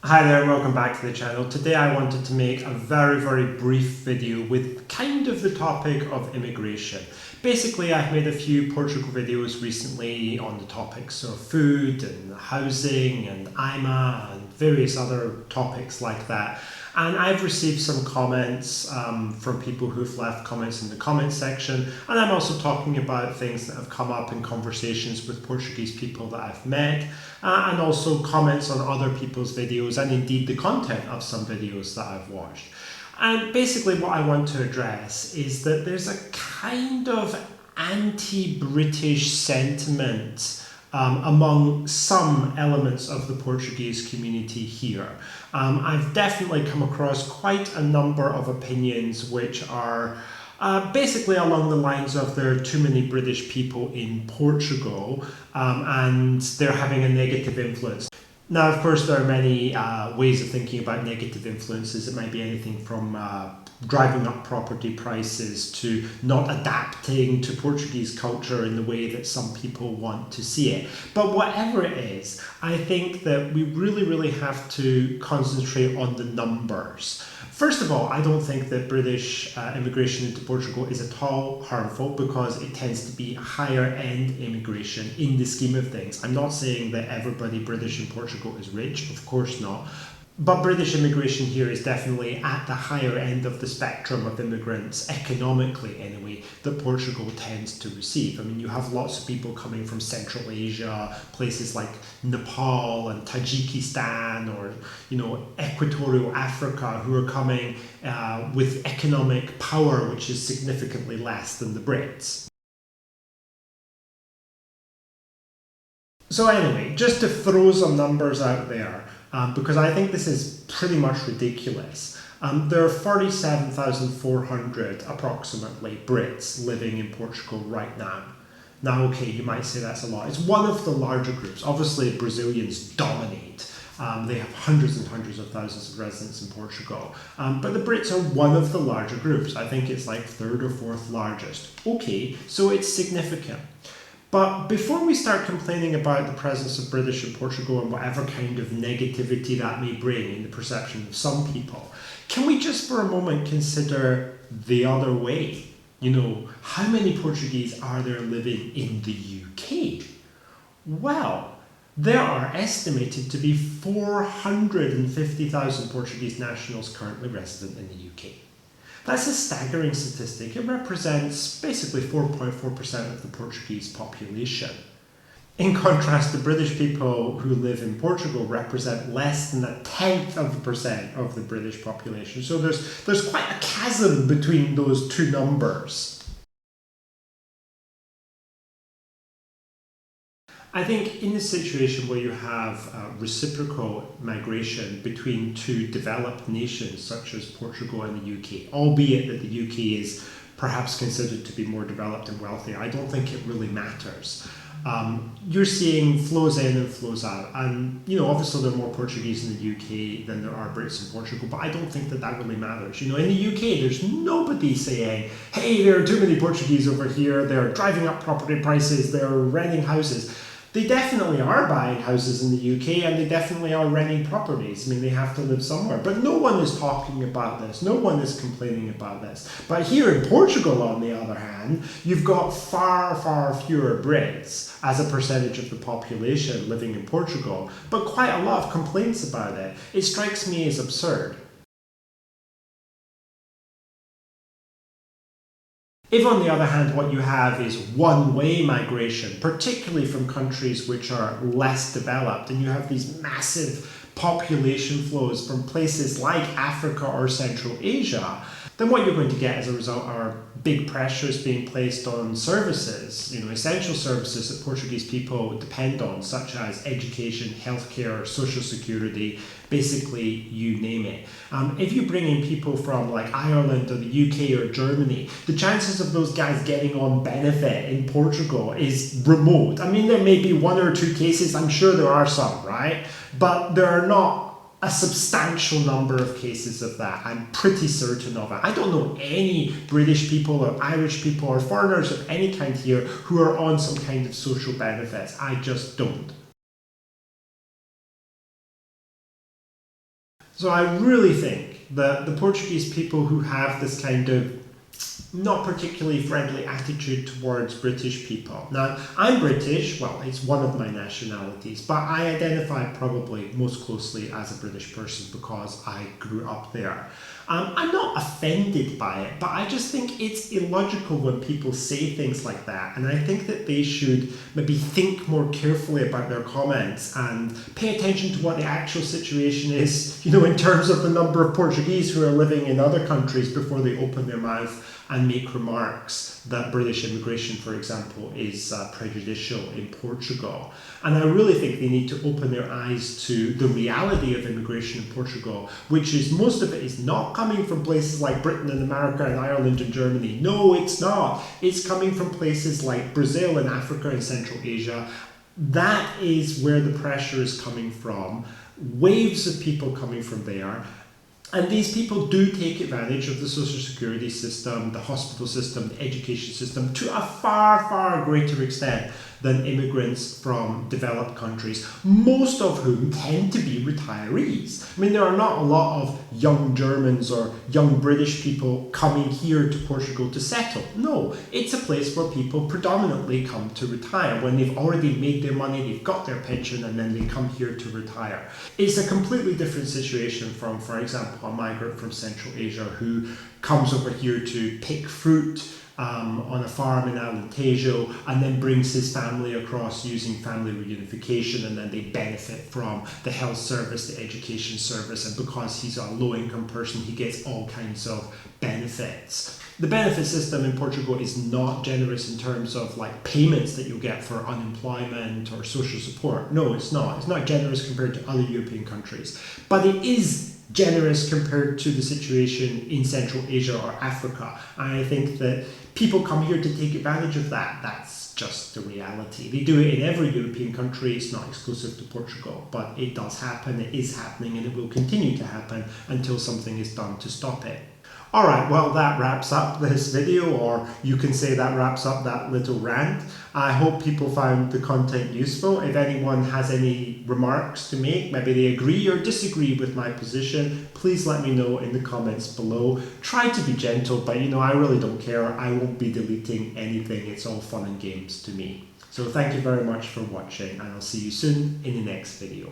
Hi there and welcome back to the channel. Today I wanted to make a very brief video with kind of the topic of immigration. Basically, I've made a few Portugal videos recently on the topics of food and housing and IMA and various other topics like that. And I've received some comments from people who've left comments in the comment section. And I'm also talking about things that have come up in conversations with Portuguese people that I've met, and also comments on other people's videos and indeed the content of some videos that I've watched. And basically what I want to address is that there's a kind of anti-British sentiment among some elements of the Portuguese community here. I've definitely come across quite a number of opinions which are basically along the lines of there are too many British people in Portugal and they're having a negative influence. Now, of course, there are many ways of thinking about negative influences. It might be anything from driving up property prices to not adapting to Portuguese culture in the way that some people want to see it. But whatever it is, I think that we really have to concentrate on the numbers. First of all, I don't think that British immigration into Portugal is at all harmful because it tends to be higher end immigration in the scheme of things. I'm not saying that everybody British in Portugal is rich, of course not. But British immigration here is definitely at the higher end of the spectrum of immigrants, economically anyway, that Portugal tends to receive. I mean, you have lots of people coming from Central Asia, places like Nepal and Tajikistan, or, Equatorial Africa, who are coming with economic power which is significantly less than the Brits. So anyway, just to throw some numbers out there, because I think this is pretty much ridiculous. There are 47,400 approximately Brits living in Portugal right now. Now, okay, you might say that's a lot. It's one of the larger groups. Obviously, Brazilians dominate. They have hundreds and hundreds of thousands of residents in Portugal. But the Brits are one of the larger groups. I think it's like third or fourth largest. Okay, so it's significant. But before we start complaining about the presence of British in Portugal and whatever kind of negativity that may bring in the perception of some people, can we just for a moment consider the other way? How many Portuguese are there living in the UK? Well, there are estimated to be 450,000 Portuguese nationals currently resident in the UK. That's a staggering statistic. It represents basically 4.4% of the Portuguese population. In contrast, the British people who live in Portugal represent less than 1/10 of a percent of the British population. So there's quite a chasm between those two numbers. I think in a situation where you have reciprocal migration between two developed nations such as Portugal and the UK, albeit that the UK is perhaps considered to be more developed and wealthy, I don't think it really matters. You're seeing flows in and flows out, and obviously there are more Portuguese in the UK than there are Brits in Portugal, but I don't think that really matters. In the UK there's nobody saying, hey, there are too many Portuguese over here, they're driving up property prices, they're renting houses. They definitely are buying houses in the UK and they definitely are renting properties. I mean, they have to live somewhere. But no one is talking about this. No one is complaining about this. But here in Portugal, on the other hand, you've got far fewer Brits as a percentage of the population living in Portugal, but quite a lot of complaints about it. It strikes me as absurd. If, on the other hand, what you have is one-way migration, particularly from countries which are less developed, and you have these massive population flows from places like Africa or Central Asia, then what you're going to get as a result are big pressures being placed on services, essential services that Portuguese people depend on, such as education, healthcare, social security, basically you name it. If you bring in people from like Ireland or the UK or Germany, the chances of those guys getting on benefit in Portugal is remote. I mean, there may be one or two cases, I'm sure there are some, right? But there are not a substantial number of cases of that. I'm pretty certain of it. I don't know any British people or Irish people or foreigners of any kind here who are on some kind of social benefits. I just don't. So I really think that the Portuguese people who have this kind of not particularly friendly attitude towards British people. Now, I'm British, well, it's one of my nationalities, but I identify probably most closely as a British person because I grew up there. I'm not offended by it, but I just think it's illogical when people say things like that, and I think that they should maybe think more carefully about their comments and pay attention to what the actual situation is, in terms of the number of Portuguese who are living in other countries before they open their mouth and make remarks that British immigration, for example, is prejudicial in Portugal. And I really think they need to open their eyes to the reality of immigration in Portugal, which is most of it is not coming from places like Britain and America and Ireland and Germany. No, it's not. It's coming from places like Brazil and Africa and Central Asia. That is where the pressure is coming from. Waves of people coming from there. And these people do take advantage of the social security system, the hospital system, the education system to a far, far greater extent than immigrants from developed countries, most of whom tend to be retirees. I mean, there are not a lot of young Germans or young British people coming here to Portugal to settle. No, it's a place where people predominantly come to retire when they've already made their money, they've got their pension, and then they come here to retire. It's a completely different situation from, for example, a migrant from Central Asia who comes over here to pick fruit on a farm in Alentejo and then brings his family across using family reunification, and then they benefit from the health service, the education service, and because he's a low-income person he gets all kinds of benefits. The benefit system in Portugal is not generous in terms of like payments that you'll get for unemployment or social support. No, it's not. It's not generous compared to other European countries, but it is generous compared to the situation in Central Asia or Africa. And I think that people come here to take advantage of that. That's just the reality. They do it in every European country. It's not exclusive to Portugal, but it does happen, it is happening, and it will continue to happen until something is done to stop it. Alright, well that wraps up this video, or you can say that wraps up that little rant. I hope people found the content useful. If anyone has any remarks to make, maybe they agree or disagree with my position, please let me know in the comments below. Try to be gentle, but I really don't care. I won't be deleting anything. It's all fun and games to me. So thank you very much for watching, and I'll see you soon in the next video.